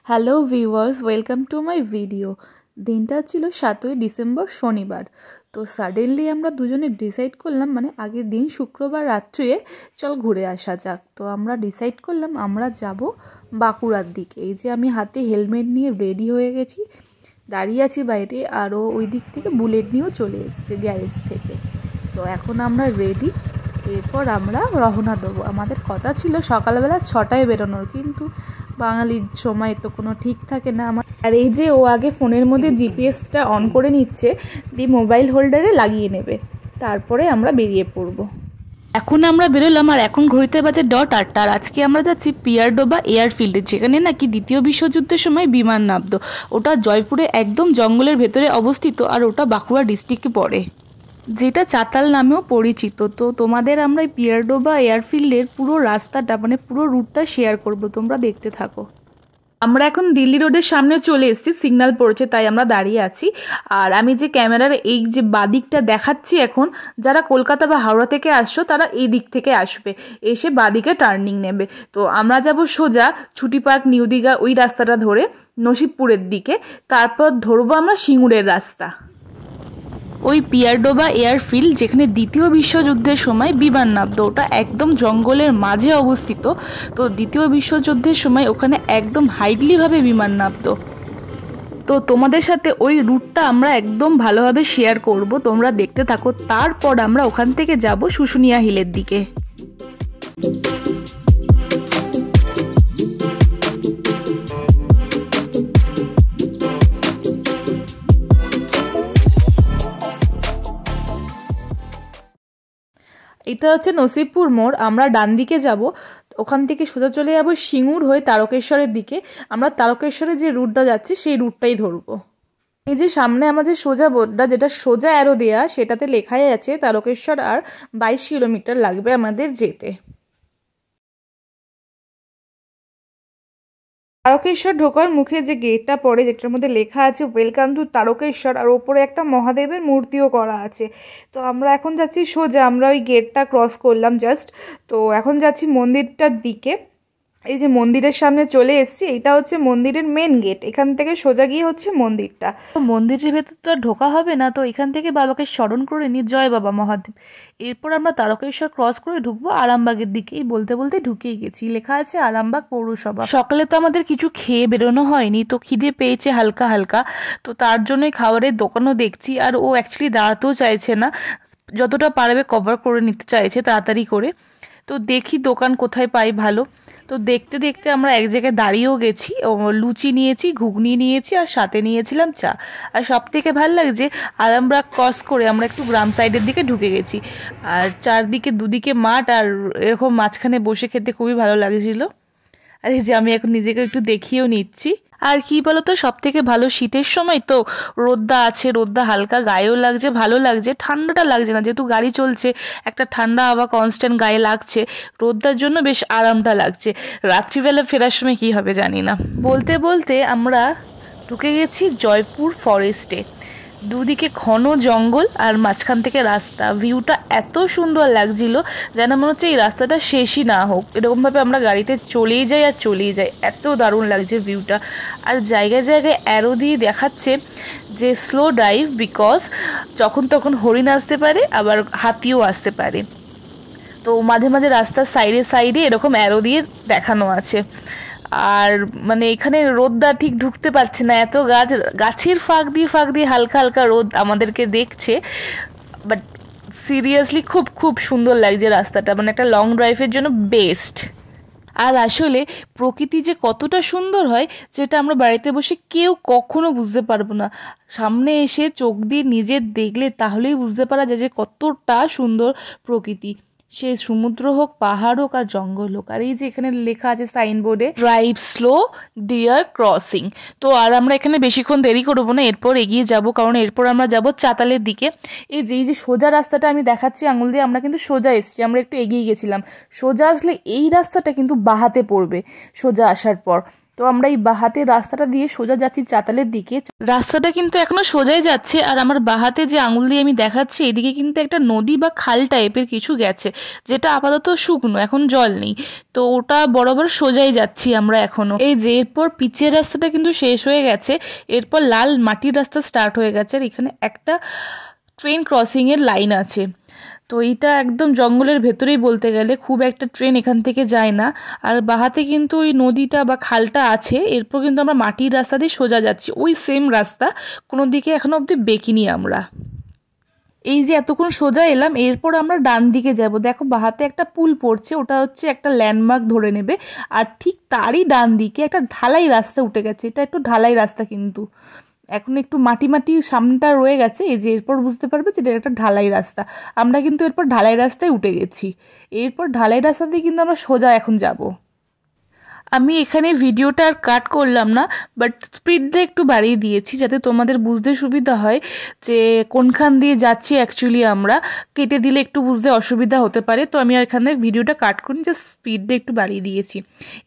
Hello viewers, welcome to my video. দিনটা ছিল 7ই December, শনিবার। তো সাডেনলি আমরা দুজনে ডিসাইড করলাম, মানে আগের দিন শুক্রবার রাত্রে চল ঘুরে আসা যাক। তো আমরা ডিসাইড করলাম আমরা যাব বাঁকুড়ার দিকে। এই যে আমি হাতে হেলমেট নিয়ে রেডি হয়ে গেছি, দাঁড়িয়ে আছি বাইরে, আরও ওই দিক থেকে বুলেট নিয়েও চলে এসছে গ্যারেজ থেকে। তো এখন আমরা রেডি, এরপর আমরা রওনা দেবো। আমাদের কথা ছিল সকালবেলা 6টায় বেরোনোর, কিন্তু বাঙালির সময় তো কোনো ঠিক থাকে না আমার। আর এই যে ও আগে ফোনের মধ্যে জিপিএসটা অন করে নিচ্ছে, দিয়ে মোবাইল হোল্ডারে লাগিয়ে নেবে, তারপরে আমরা বেরিয়ে পড়বো। এখন আমরা বেরোলাম, আর এখন ঘড়িতে বাজে 8:08। আর আজকে আমরা যাচ্ছি পিয়ারডোবা এয়ারফিল্ডে, যেখানে নাকি দ্বিতীয় বিশ্বযুদ্ধের সময় বিমান নামতো। ওটা জয়পুরে একদম জঙ্গলের ভেতরে অবস্থিত, আর ওটা বাঁকুড়া ডিস্ট্রিক্টে পড়ে, যেটা চাতাল নামেও পরিচিত। তো তোমাদের আমরা এই পিয়ারডোবা এয়ারফিল্ডের পুরো রাস্তাটা, মানে পুরো রুটটা শেয়ার করব, তোমরা দেখতে থাকো। আমরা এখন দিল্লি রোডের সামনে চলে এসেছি, সিগন্যাল পড়েছে তাই আমরা দাঁড়িয়ে আছি। আর আমি যে ক্যামেরার এই যে বাদিকটা দেখাচ্ছি, এখন যারা কলকাতা বা হাওড়া থেকে আসছো তারা এই দিক থেকে আসবে, এসে বাদিকে টার্নিং নেবে। তো আমরা যাব সোজা ছুটি পার্ক, নিউ দীঘা, ওই রাস্তাটা ধরে নসিবপুরের দিকে, তারপর ধরবো আমরা সিঙ্গুরের রাস্তা। ওই পিয়ারডোবা এয়ারফিল্ড যেখানে দ্বিতীয় বিশ্বযুদ্ধের সময় বিমান নামতো, ওটা একদম জঙ্গলের মাঝে অবস্থিত। তো দ্বিতীয় বিশ্বযুদ্ধের সময় ওখানে একদম হাইটলিভাবে বিমান নামতো। তো তোমাদের সাথে ওই রুটটা আমরা একদম ভালোভাবে শেয়ার করব, তোমরা দেখতে থাকো। তারপর আমরা ওখান থেকে যাব শুশুনিয়া হিলের দিকে। এটা হচ্ছে নসিবপুর মোড়। আমরা ডান দিকে যাব, ওখান থেকে সোজা চলে যাব সিঙ্গুর হয়ে তারকেশ্বরের দিকে। আমরা তারকেশ্বরে যে রুটটা যাচ্ছি সেই রুটটাই ধরবো। এই যে সামনে আমাদের সোজা বোর্ডটা, যেটা সোজা অ্যারো দেয়া, সেটাতে লেখাই আছে তারকেশ্বর, আর 22 কিলোমিটার লাগবে আমাদের যেতে। তারকেশ্বর ঢোকার মুখে যে গেটটা পড়ে, যেটার মধ্যে লেখা আছে ওয়েলকাম টু তারকেশ্বর, আর ওপরে একটা মহাদেবের মূর্তিও করা আছে। তো আমরা এখন যাচ্ছি সোজা, আমরা ওই গেটটা ক্রস করলাম জাস্ট। তো এখন যাচ্ছি মন্দিরটার দিকে। এই যে মন্দিরের সামনে চলে এসেছি, এটা হচ্ছে মন্দিরের মেন গেট। এখান থেকে সোজা গিয়ে হচ্ছে মন্দিরটা। মন্দিরের ভেতর তো আর ঢোকা হবে না, তো এখান থেকে বাবাকে স্মরণ করে নি, জয় বাবা মহাদেব। এরপর আমরা তারকেশ্বর ক্রস করে ঢুকবো আরামবাগের দিকে। বলতে বলতে ঢুকেই গেছি, লেখা আছে আরামবাগ পৌরসভা। সকালে তো আমাদের কিছু খেয়ে বেরোনো হয়নি, তো খিদে পেয়েছে হালকা হালকা, তো তার জন্যই খাবারের দোকানও দেখছি। আর ও অ্যাকচুয়ালি দাঁড়াতেও চাইছে না, যতটা পারবে কভার করে নিতে চাইছে তাড়াতাড়ি করে। তো দেখি দোকান কোথায় পাই ভালো। তো দেখতে দেখতে আমরা এক জায়গায় দাঁড়িয়েও গেছি, লুচি নিয়েছি, ঘুগনি নিয়েছি, আর সাথে নিয়েছিলাম চা। আর সব থেকে ভালো লাগছে, আরামবাগ ক্রস করে আমরা একটু গ্রাম সাইডের দিকে ঢুকে গেছি। আর চারদিকে দুদিকে মাঠ, আর এরকম মাঝখানে বসে খেতে খুবই ভালো লাগছিল। আর এই যে আমি এখন নিজেকে একটু দেখিয়েও নিচ্ছি। আর কি বলতো, সব থেকে ভালো শীতের সময় তো, রোদ্দা আছে, রোদ্দা হালকা গায়েও লাগছে, ভালো লাগছে, ঠান্ডাটা লাগছে না, যেহেতু গাড়ি চলছে একটা ঠান্ডা হাওয়া কনস্ট্যান্ট গায়ে লাগছে, রোদ্দার জন্য বেশ আরামটা লাগছে। রাত্রিবেলা ফেরার সময় কি হবে জানি না। বলতে বলতে আমরা ঢুকে গেছি জয়পুর ফরেস্টে। দুদিকে ঘন জঙ্গল আর মাঝখান থেকে রাস্তা, ভিউটা এত সুন্দর লাগছিল যেন মনে হচ্ছে এই রাস্তাটা শেষই না হোক। এরকমভাবে আমরা গাড়িতে চলেই যাই আর চলেই যাই, এত দারুণ লাগছে ভিউটা। আর জায়গায় জায়গায় অ্যারো দিয়ে দেখাচ্ছে যে স্লো ড্রাইভ, বিকজ যখন তখন হরিণ আসতে পারে, আবার হাতিও আসতে পারে। তো মাঝে মাঝে রাস্তার সাইডে সাইডে এরকম অ্যারো দিয়ে দেখানো আছে। আর মানে এখানে রোদটা ঠিক ঢুকতে পারছে না, এত গাছের ফাঁক দিয়ে হালকা হালকা রোদ আমাদেরকে দেখছে। বাট সিরিয়াসলি খুব খুব সুন্দর লাগছে রাস্তাটা, মানে একটা লং ড্রাইভের জন্য বেস্ট। আর আসলে প্রকৃতি যে কতটা সুন্দর হয়, যেটা আমরা বাড়িতে বসে কেউ কখনো বুঝতে পারবো না। সামনে এসে চোখ দিয়ে নিজে দেখলে তাহলেই বুঝতে পারা যায় যে কতটা সুন্দর প্রকৃতি, সে সমুদ্র হোক, পাহাড় হোক, আর জঙ্গল হোক। আর এই যে এখানে লেখা আছে সাইনবোর্ডে ড্রাইভ স্লো, ডিয়ার ক্রসিং। তো আর আমরা এখানে বেশিক্ষণ দেরি করবো না, এরপর এগিয়ে যাব, কারণ এরপর আমরা যাব চাতালের দিকে। এই যে সোজা রাস্তাটা আমি দেখাচ্ছি আঙুল দিয়ে, আমরা কিন্তু সোজা এসেছি, আমরা একটু এগিয়ে গেছিলাম। সোজা আসলে এই রাস্তাটা কিন্তু বাহাতে পড়বে সোজা আসার পর। তো আমরা এই বাহাতে রাস্তাটা দিয়ে সোজা যাচ্ছি চাতালের দিকে। রাস্তাটা কিন্তু এখনো সোজাই যাচ্ছে, আর আমার বাহাতে যে আঙুল দিয়ে আমি দেখাচ্ছি এদিকে কিন্তু একটা নদী বা খাল টাইপের কিছু গেছে, যেটা আপাতত শুকনো, এখন জল নেই। তো ওটা বরাবর সোজাই যাচ্ছি আমরা এখনো। এই যে এরপর পিচের রাস্তাটা কিন্তু শেষ হয়ে গেছে, এরপর লাল মাটির রাস্তা স্টার্ট হয়ে গেছে, আর এখানে একটা ট্রেন ক্রসিংয়ের লাইন আছে। তো এইটা একদম জঙ্গলের ভেতরেই বলতে গেলে, খুব একটা ট্রেন এখান থেকে যায় না। আর বাহাতে কিন্তু ওই নদীটা বা খালটা আছে। এরপর কিন্তু আমরা মাটির রাস্তা দিয়ে সোজা যাচ্ছি, ওই সেম রাস্তা, কোনো দিকে এখনো অবধি বেঁকিনি আমরা। এই যে এতক্ষণ সোজা এলাম, এরপর আমরা ডান দিকে যাব। দেখো বাহাতে একটা পুল পড়ছে, ওটা হচ্ছে একটা ল্যান্ডমার্ক ধরে নেবে। আর ঠিক তারই ডান দিকে একটা ঢালাই রাস্তা উঠে গেছে, এটা একটু ঢালাই রাস্তা, কিন্তু এখন একটু মাটি মাটি সামনেটা রয়ে গেছে। এই যে এরপর বুঝতে পারবে যে এটা একটা ঢালাই রাস্তা। আমরা কিন্তু এরপর ঢালাই রাস্তায় উঠে গেছি। এরপর ঢালাই রাস্তা দিয়ে কিন্তু আমরা সোজা এখন যাব। আমি এখানে ভিডিওটা আর কাট করলাম না, বাট স্পিডটা একটু বাড়িয়ে দিয়েছি যাতে তোমাদের বুঝতে সুবিধা হয় যে কোনখান দিয়ে যাচ্ছি অ্যাকচুয়ালি। আমরা কেটে দিলে একটু বুঝতে অসুবিধা হতে পারে, তো আমি আর এখানে ভিডিওটা কাট করি, জাস্ট স্পিডটা একটু বাড়িয়ে দিয়েছি।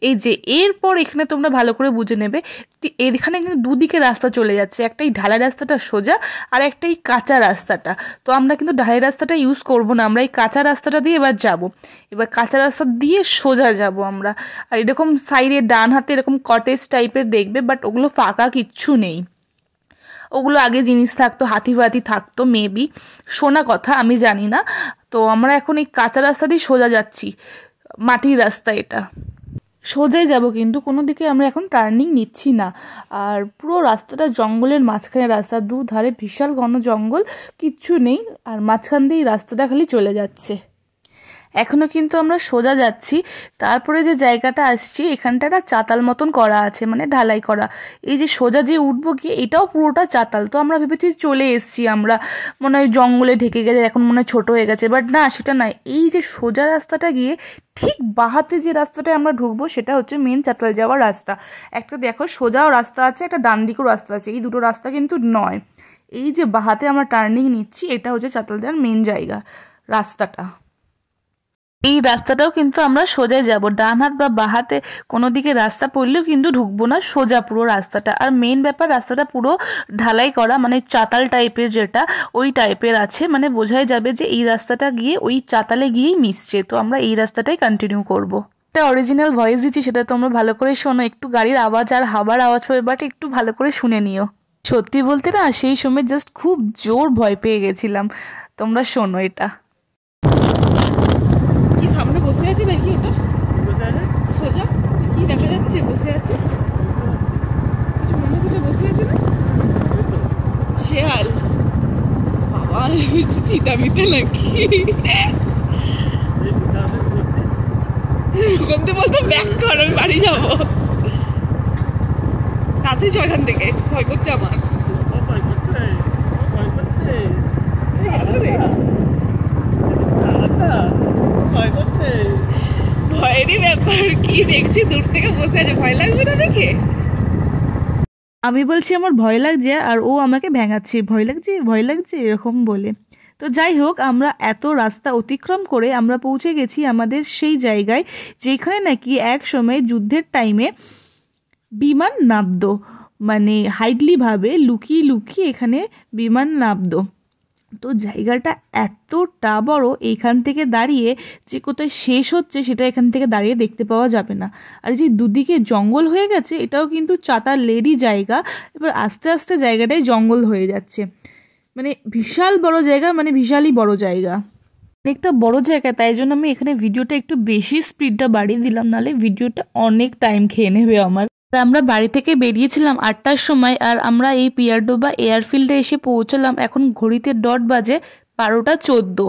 এই যে এরপর এখানে তোমরা ভালো করে বুঝে নেবে, এখানে কিন্তু দুদিকে রাস্তা চলে যাচ্ছে, একটা এই ঢালাই রাস্তাটা সোজা আর একটা এই কাঁচা রাস্তাটা। তো আমরা কিন্তু ঢালাই রাস্তাটা ইউজ করব না, আমরা এই কাঁচা রাস্তাটা দিয়ে এবার যাব। এবার কাঁচা রাস্তা দিয়ে সোজা যাব আমরা। আর এরকম সাইডে ডান হাতে এরকম কটেজ টাইপের দেখবে, বাট ওগুলো ফাঁকা কিচ্ছু নেই, ওগুলো আগে জিনিস থাকতো, হাতি ফাতি থাকতো মেবি, শোনা কথা, আমি জানি না। তো আমরা এখন এই কাঁচা রাস্তা দিয়ে সোজা যাচ্ছি, মাটির রাস্তা এটা, সোজাই যাব, কিন্তু কোনো দিকে আমরা এখন টার্নিং নিচ্ছি না। আর পুরো রাস্তাটা জঙ্গলের মাঝখানে রাস্তা, দুধারে বিশাল ঘন জঙ্গল, কিচ্ছু নেই, আর মাঝখান দিয়ে রাস্তাটা খালি চলে যাচ্ছে। এখনও কিন্তু আমরা সোজা যাচ্ছি। তারপরে যে জায়গাটা আসছি এখানটা একটা চাতাল মতন করা আছে, মানে ঢালাই করা। এই যে সোজা যে উঠবো গিয়ে এটাও পুরোটা চাতাল। তো আমরা ভেবেছি চলে এসছি আমরা, মনে হয় জঙ্গলে ঢেকে গেছে, এখন মনে হয় ছোটো হয়ে গেছে, বাট না, সেটা নয়। এই যে সোজা রাস্তাটা গিয়ে ঠিক বাহাতে যে রাস্তাটায় আমরা ঢুকবো সেটা হচ্ছে মেন চাতাল যাওয়ার রাস্তা। একটা দেখো সোজাও রাস্তা আছে, একটা ডান দিকেও রাস্তা আছে, এই দুটো রাস্তা কিন্তু নয়। এই যে বাহাতে আমরা টার্নিং নিচ্ছি এটা হচ্ছে চাতাল যাওয়ার মেন জায়গা, রাস্তাটা। এই রাস্তাটাও কিন্তু আমরা সোজাই যাব, ডান হাত বা বাঁ হাতে কোনো দিকে রাস্তা পড়লেও কিন্তু ঢুকবো না, সোজা পুরো রাস্তাটা। আর মেন ব্যাপার, রাস্তাটা পুরো ঢালাই করা, মানে চাতাল টাইপের, যেটা ওই টাইপের আছে, মানে বোঝাই যাবে যে এই রাস্তাটা গিয়ে ওই চাতালে গিয়েই মিশছে। তো আমরা এই রাস্তাটাই কন্টিনিউ করব। একটা অরিজিনাল ভয়েস দিচ্ছি, সেটা তোমরা ভালো করে শোনো, একটু গাড়ির আওয়াজ আর হাওয়ার আওয়াজ পাবে, বাট একটু ভালো করে শুনে নিও। সত্যি বলতে না, সেই সময় জাস্ট খুব জোর ভয় পেয়ে গেছিলাম। তোমরা শোনো এটা। সামনে বসে আছে নাকি, ওটা সোজা কি দেখা যাচ্ছে, বসে আছে, কিছু মনে হচ্ছে বসে আছে না, শেয়াল। বাবা চিতা মিতা নাকি, বলতে বলতে ব্যাক কর, আমি বাড়ি যাবো, তাতে এখান থেকে ভয় করছে আমার। ভয়েরই ব্যাপার, কি দেখছি দূর থেকে বসে আছে, ভয় লাগবে না দেখে? আমি বলছি আমার ভয় লাগছে, আর ও আমাকে ভেঙাচ্ছে, ভয় লাগছে ভয় লাগছে এরকম বলে। তো যাই হোক, আমরা এত রাস্তা অতিক্রম করে আমরা পৌঁছে গেছি আমাদের সেই জায়গায় যেখানে নাকি এক সময় যুদ্ধের টাইমে বিমান নামতো, মানে হাইডলিভাবে লুকিয়ে লুকিয়ে এখানে বিমান নামতো। তো জায়গাটা এতটা বড়, এইখান থেকে দাঁড়িয়ে যে কোথায় শেষ হচ্ছে সেটা এখান থেকে দাঁড়িয়ে দেখতে পাওয়া যাবে না। আর যে দুদিকে জঙ্গল হয়ে গেছে, এটাও কিন্তু চাতালেরই জায়গা। এবার আস্তে আস্তে জায়গাটাই জঙ্গল হয়ে যাচ্ছে, মানে বিশাল বড় জায়গা, মানে বিশালই বড় জায়গা, অনেকটা বড় জায়গা। তাই জন্য আমি এখানে ভিডিওটা একটু বেশি স্পিডটা বাড়িয়ে দিলাম, নাহলে ভিডিওটা অনেক টাইম খেয়ে নেবে আমার। আমরা বাড়ি থেকে বেরিয়েছিলাম 8টার সময়, আর আমরা এই পিয়ারডোবা এয়ারফিল্ডে এসে পৌঁছলাম এখন ঘড়িতে ডট বাজে 12:14।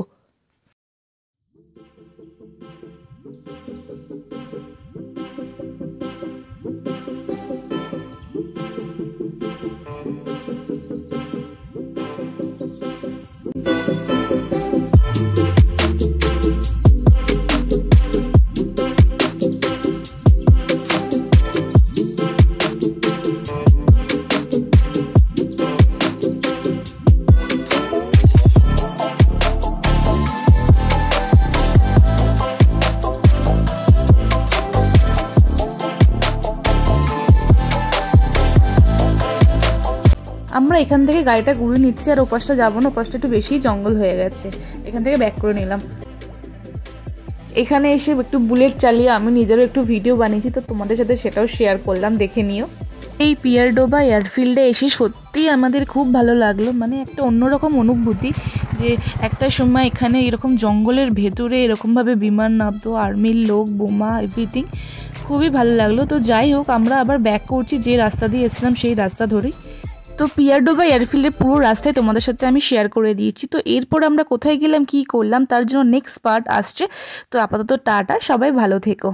আমরা এখান থেকে গাড়িটা ঘুরে নিচ্ছি, আর ওপাশটা যাবো না, ওপাশটা একটু বেশি জঙ্গল হয়ে গেছে, এখান থেকে ব্যাক করে নিলাম। এখানে এসে একটু বুলেট চালিয়ে আমি নিজেরও একটু ভিডিও বানিয়েছি, তো তোমাদের সাথে সেটাও শেয়ার করলাম, দেখে নিও। এই পিয়ারডোবা এয়ারফিল্ডে এসে সত্যিই আমাদের খুব ভালো লাগলো, মানে একটা অন্যরকম অনুভূতি যে একটা সময় এখানে এরকম জঙ্গলের ভেতরে এরকমভাবে বিমান নামতো, আর্মির লোক, বোমা, এভরিথিং, খুবই ভালো লাগলো। তো যাই হোক, আমরা আবার ব্যাক করছি যে রাস্তা দিয়ে এসেছিলাম সেই রাস্তা ধরেই। তো পিয়ারডোবা এয়ারফিল্ডের পুরো রাস্তায় তোমাদের সাথে আমি শেয়ার করে দিয়েছি। তো এরপর আমরা কোথায় গেলাম, কি করলাম, তার জন্য নেক্সট পার্ট আসছে। তো আপাতত টাটা, সবাই ভালো থেকো।